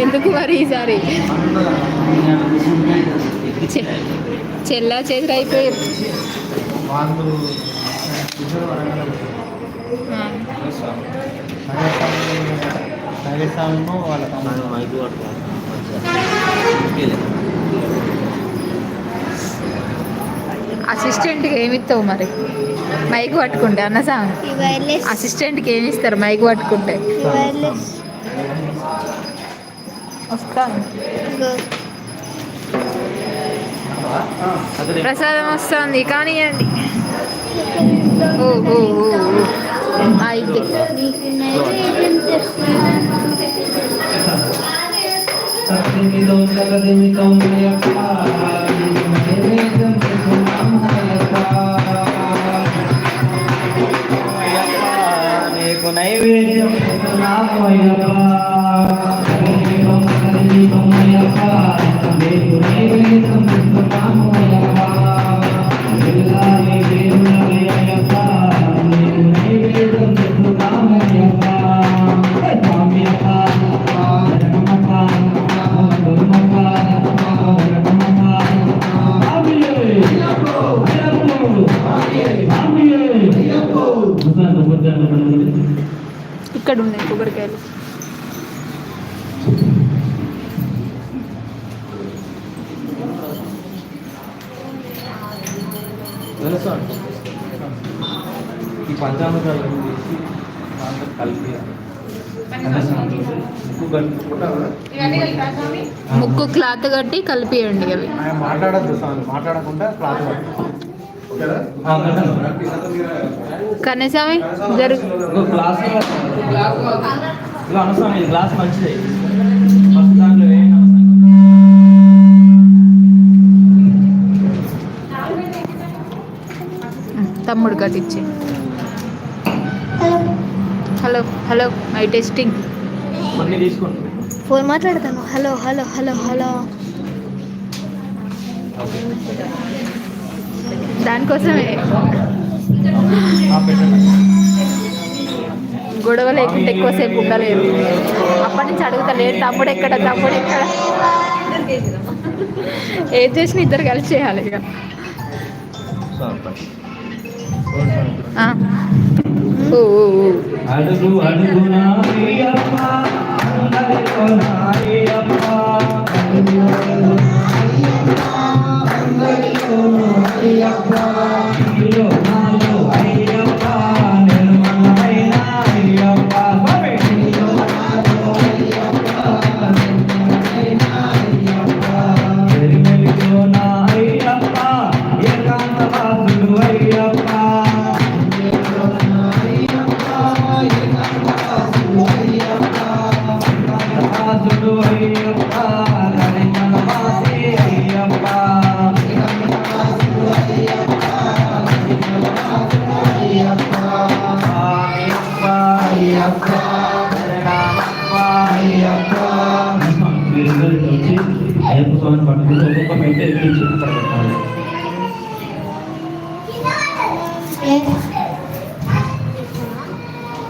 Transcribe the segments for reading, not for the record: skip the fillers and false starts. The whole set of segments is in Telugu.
ఎందుకు మరి ఈసారి చెల్లా చేతులు అయిపోయారు. అసిస్టెంట్కి ఏమి ఇస్తావు మరి మైక్ పట్టుకుంటే అన్న సాంగ్? అసిస్టెంట్కి ఏమి ఇస్తారు మైక్ పట్టుకుంటే? వస్తాను. ప్రసాదం వస్తుంది కానివ్వండి. ఓహో అయితే నైవేద్యం ఇక్కడ ఉన్నాయి కొబ్బరికాయలు. ఈ పంచామృతాలు కలిపి ముక్కు క్లాత్ కట్టి కలిపియండి. అవి మాట్లాడద్దు, మాట్లాడకుండా క్లాత్ కన్నస్వామి జరుగు. గ్లాస్ మంచిది. తమ్ముడు కట్టించి. Hello hello my testing. Phone మాట్లాడతాను. Hello hello hello hello. దానికోసమే గొడవ లేకుంటే ఎక్కువసేపు ఉండలేదు. అప్పటి నుంచి అడుగుతలేదు తమ్ముడు ఎక్కడ తమ్ముడు ఎక్కడ. ఏం చేసిన ఇద్దరు కలిసి చేయాలి ఇక. అడుగు అడుగునా అయ్యప్ప స్వామిని పట్టుకుంటే ఒక్కొక్క మెంటే ఎక్కించి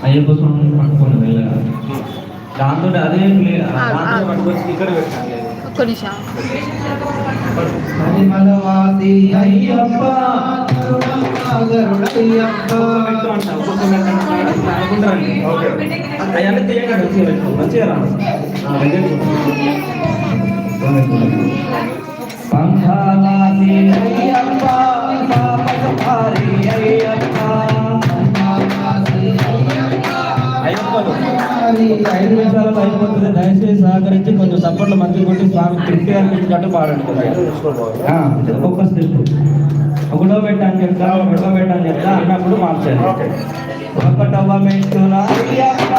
అయ్యప్ప స్వామిని పట్టుకొని వెళ్ళాలి. దాంతో అదే పట్టుకొచ్చి ఇక్కడ పెట్టాలి. ఒక్క నిమిషం. పరిమళవాది అయ్యప్ప అవన్నీ తీయండి మంచిగా రా. పంఖాలాది అయ్యప్ప పాపకారి అయ్యప్ప. అయ్యప్పలు 5 నిమిషాలు అయిపోతుంది. దయచేసి సహకరించి కొంచెం సపోర్ట్లు మంచిగా కొట్టి స్వామి తృప్తి అనిపించినట్టు పాడండి. ఒక్కొక్క స్టెప్ ఒకటో పెట్టాను చెప్తా, ఒకటో పెట్టాను చెప్తా అన్నప్పుడు మార్చాలి. ఒకటవ మెట్టున అయ్యప్ప